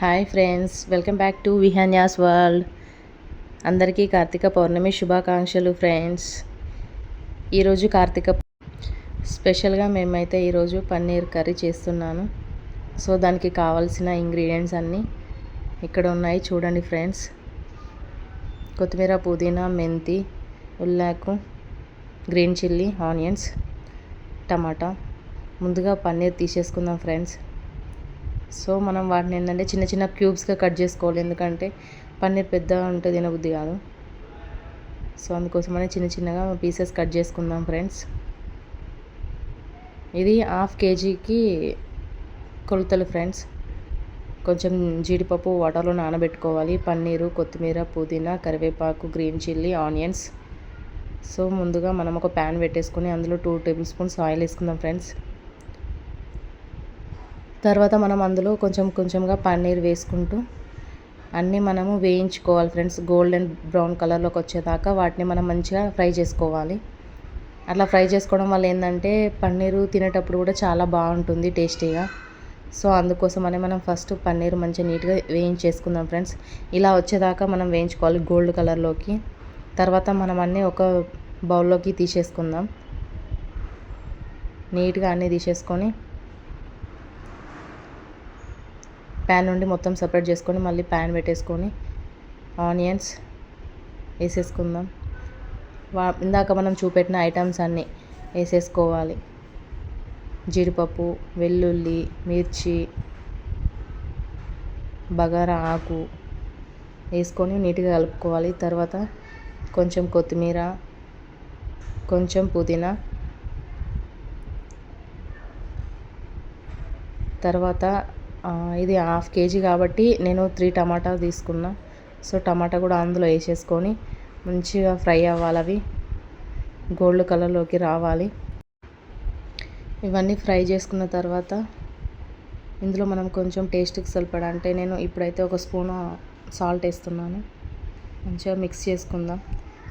Hi friends, welcome back to Vihanya's world. అందరికీ కార్తీక పౌర్ణమి శుభాకాంక్షలు friends. ఈరోజు కార్తీక స్పెషల్గా మేమైతే ఈరోజు పన్నీర్ కర్రీ చేస్తున్నాను. సో దానికి కావాల్సిన ఇంగ్రీడియంట్స్ అన్నీ ఇక్కడ ఉన్నాయి చూడండి ఫ్రెండ్స్. కొత్తిమీర, పుదీనా, మెంతి, ఉల్లాకు, గ్రీన్ చిల్లీ, ఆనియన్స్, టమాటా. ముందుగా పన్నీర్ తీసేసుకుందాం ఫ్రెండ్స్. సో మనం వాటిని ఏంటంటే చిన్న చిన్న క్యూబ్స్గా కట్ చేసుకోవాలి, ఎందుకంటే పన్నీర్ పెద్దగా ఉంటే తినబుద్ధి కాదు. సో అందుకోసమనే చిన్న చిన్నగా పీసెస్ కట్ చేసుకుందాం ఫ్రెండ్స్. ఇది 1/2 kgకి కొలతలు ఫ్రెండ్స్. కొంచెం జీడిపప్పు వాటర్లో నానబెట్టుకోవాలి, పన్నీరు, కొత్తిమీర, పుదీనా, కరివేపాకు, గ్రీన్ చిల్లీ, ఆనియన్స్. సో ముందుగా మనం ఒక ప్యాన్ పెట్టేసుకొని అందులో 2 టేబుల్ స్పూన్స్ ఆయిల్ వేసుకుందాం ఫ్రెండ్స్. తర్వాత మనం అందులో కొంచెం కొంచెంగా పన్నీర్ వేసుకుంటూ అన్నీ మనము వేయించుకోవాలి ఫ్రెండ్స్. గోల్డెన్ బ్రౌన్ కలర్లోకి వచ్చేదాకా వాటిని మనం మంచిగా ఫ్రై చేసుకోవాలి. అట్లా ఫ్రై చేసుకోవడం వల్ల ఏంటంటే పన్నీరు తినేటప్పుడు కూడా చాలా బాగుంటుంది టేస్టీగా. సో అందుకోసమని మనం ఫస్ట్ పన్నీర్ మంచిగా నీట్గా వేయించేసుకుందాం ఫ్రెండ్స్. ఇలా వచ్చేదాకా మనం వేయించుకోవాలి గోల్డ్ కలర్లోకి. తర్వాత మనం అన్నీ ఒక బౌల్లోకి తీసేసుకుందాం. నీట్గా అన్నీ తీసేసుకొని ప్యాన్ నుండి మొత్తం సపరేట్ చేసుకొని మళ్ళీ ప్యాన్ పెట్టేసుకొని ఆనియన్స్ వేసేసుకుందాం. ఇందాక మనం చూపెట్టిన ఐటమ్స్ అన్నీ వేసేసుకోవాలి. జీడిపప్పు, వెల్లుల్లి, మిర్చి, బగారా ఆకు వేసుకొని నీట్గా కలుపుకోవాలి. తర్వాత కొంచెం కొత్తిమీర, కొంచెం పుదీనా, తర్వాత ఇది 1/2 kg కాబట్టి నేను 3 టమాటాలు తీసుకున్నా. సో టమాటా కూడా అందులో వేసేసుకొని మంచిగా ఫ్రై అవ్వాలి, అవి గోల్డ్ కలర్లోకి రావాలి. ఇవన్నీ ఫ్రై చేసుకున్న తర్వాత ఇందులో మనం కొంచెం టేస్ట్కి సరిపడా, అంటే నేను ఇప్పుడైతే 1 స్పూను సాల్ట్ వేస్తున్నాను. మంచిగా మిక్స్ చేసుకుందాం.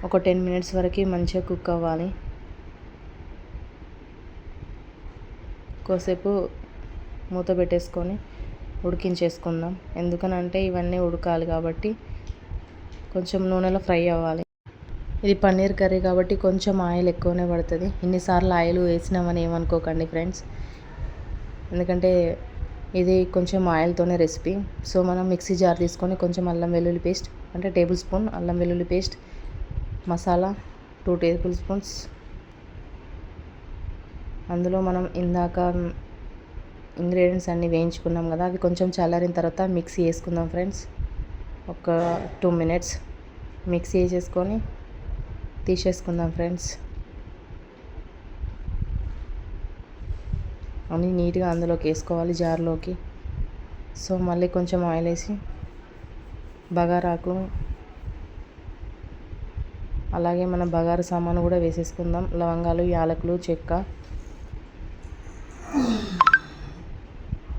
ఒక 10 minutes వరకు మంచిగా కుక్ అవ్వాలి. కోసేపు మూత పెట్టేసుకొని ఉడికించేసుకుందాం. ఎందుకనంటే ఇవన్నీ ఉడకాలి కాబట్టి కొంచెం నూనెలో ఫ్రై అవ్వాలి. ఇది పన్నీర్ కర్రీ కాబట్టి కొంచెం ఆయిల్ ఎక్కువనే పడుతుంది. ఇన్నిసార్లు ఆయిల్ వేసినామని ఏమనుకోకండి ఫ్రెండ్స్, ఎందుకంటే ఇది కొంచెం ఆయిల్తోనే రెసిపీ. సో మనం మిక్సీ జార్ తీసుకొని కొంచెం అల్లం వెల్లుల్లి పేస్ట్, అంటే 1 టేబుల్ స్పూన్ అల్లం వెల్లుల్లి పేస్ట్, మసాలా 2 టేబుల్ స్పూన్స్, అందులో మనం ఇందాక ఇంగ్రీడియంట్స్ అన్నీ వేయించుకున్నాం కదా, అవి కొంచెం చల్లారిన తర్వాత మిక్సీ వేసుకుందాం ఫ్రెండ్స్. ఒక 2 minutes మిక్సీ వేసేసుకొని తీసేసుకుందాం ఫ్రెండ్స్. అన్నీ నీట్గా అందులోకి వేసుకోవాలి జార్లోకి. సో మళ్ళీ కొంచెం ఆయిల్ వేసి బగారాకు, అలాగే మన బగారు సామాను కూడా వేసేసుకుందాం. లవంగాలు, యాలకులు, చెక్క,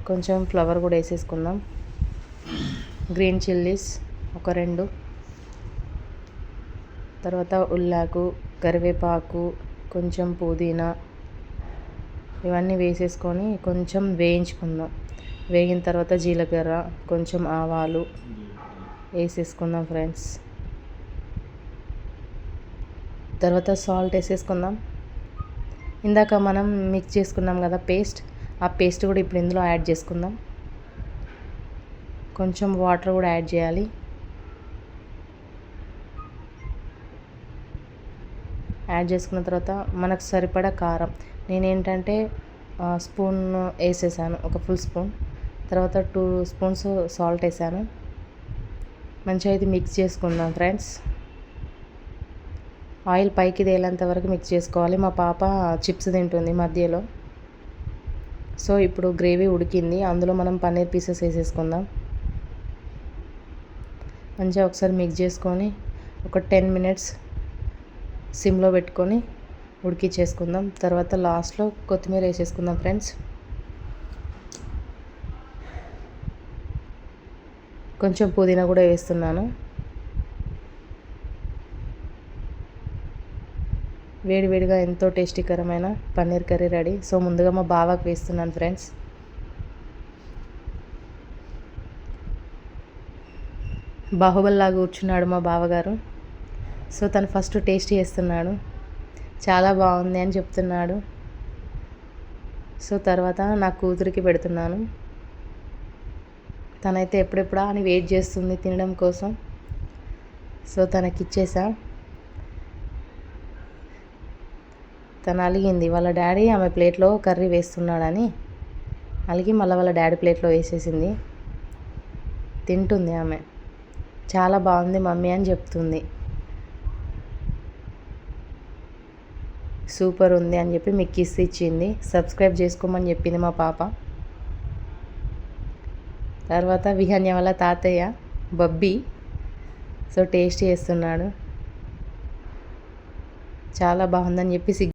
కొంచెం ఫ్లవర్ కూడా వేసేసుకుందాం. గ్రీన్ చిల్లీస్ ఒక 2, తర్వాత ఉల్లాకు, కరివేపాకు, కొంచెం పుదీనా, ఇవన్నీ వేసేసుకొని కొంచెం వేయించుకుందాం. వేగిన తర్వాత జీలకర్ర, కొంచెం ఆవాలు వేసేసుకుందాం ఫ్రెండ్స్. తర్వాత సాల్ట్ వేసేసుకుందాం. ఇందాక మనం మిక్స్ చేసుకున్నాం కదా పేస్ట్, ఆ పేస్ట్ కూడా ఇప్పుడు ఇందులో యాడ్ చేసుకుందాం. కొంచెం వాటర్ కూడా యాడ్ చేయాలి. యాడ్ చేసుకున్న తర్వాత మనకు సరిపడా కారం, నేనేంటంటే స్పూన్ వేసేసాను, ఒక ఫుల్ స్పూన్. తర్వాత 2 స్పూన్స్ సాల్ట్ వేసాను. మంచిగా ఇది మిక్స్ చేసుకుందాం ఫ్రెండ్స్. ఆయిల్ పైకి తేలేంత వరకు మిక్స్ చేసుకోవాలి. మా పాప చిప్స్ తింటుంది మధ్యలో. సో ఇప్పుడు గ్రేవీ ఉడికింది, అందులో మనం పన్నీర్ పీసెస్ వేసేసుకుందాం. మంచిగా ఒకసారి మిక్స్ చేసుకొని ఒక 10 minutes సిమ్లో పెట్టుకొని ఉడికించేసుకుందాం. తర్వాత లాస్ట్లో కొత్తిమీర వేసేసుకుందాం ఫ్రెండ్స్. కొంచెం పుదీనా కూడా వేస్తున్నాను. వేడివేడిగా ఎంతో టేస్టీకరమైన పన్నీర్ కర్రీ రెడీ. సో ముందుగా మా బావకు వేస్తున్నాను ఫ్రెండ్స్. బాహుబలిలాగా కూర్చున్నాడు మా బావగారు. సో తను ఫస్ట్ టేస్ట్ చేస్తున్నాడు, చాలా బాగుంది అని చెప్తున్నాడు. సో తర్వాత నా కూతురికి పెడుతున్నాను. తనైతే ఎప్పుడెప్పుడా అని వెయిట్ చేస్తుంది తినడం కోసం. సో తనకిచ్చేసా. తను అలిగింది, వాళ్ళ డాడీ ఆమె ప్లేట్లో కర్రీ వేస్తున్నాడని అలిగి మళ్ళీ వాళ్ళ డాడీ ప్లేట్లో వేసేసింది. తింటుంది ఆమె. చాలా బాగుంది మమ్మీ అని చెప్తుంది. సూపర్ ఉంది అని చెప్పి మీకు కిస్ ఇచ్చింది. సబ్స్క్రైబ్ చేసుకోమని చెప్పింది మా పాప. తర్వాత విహన్య వాళ్ళ తాతయ్య బబ్బీ సో టేస్ట్ చేస్తున్నాడు. చాలా బాగుందని చెప్పి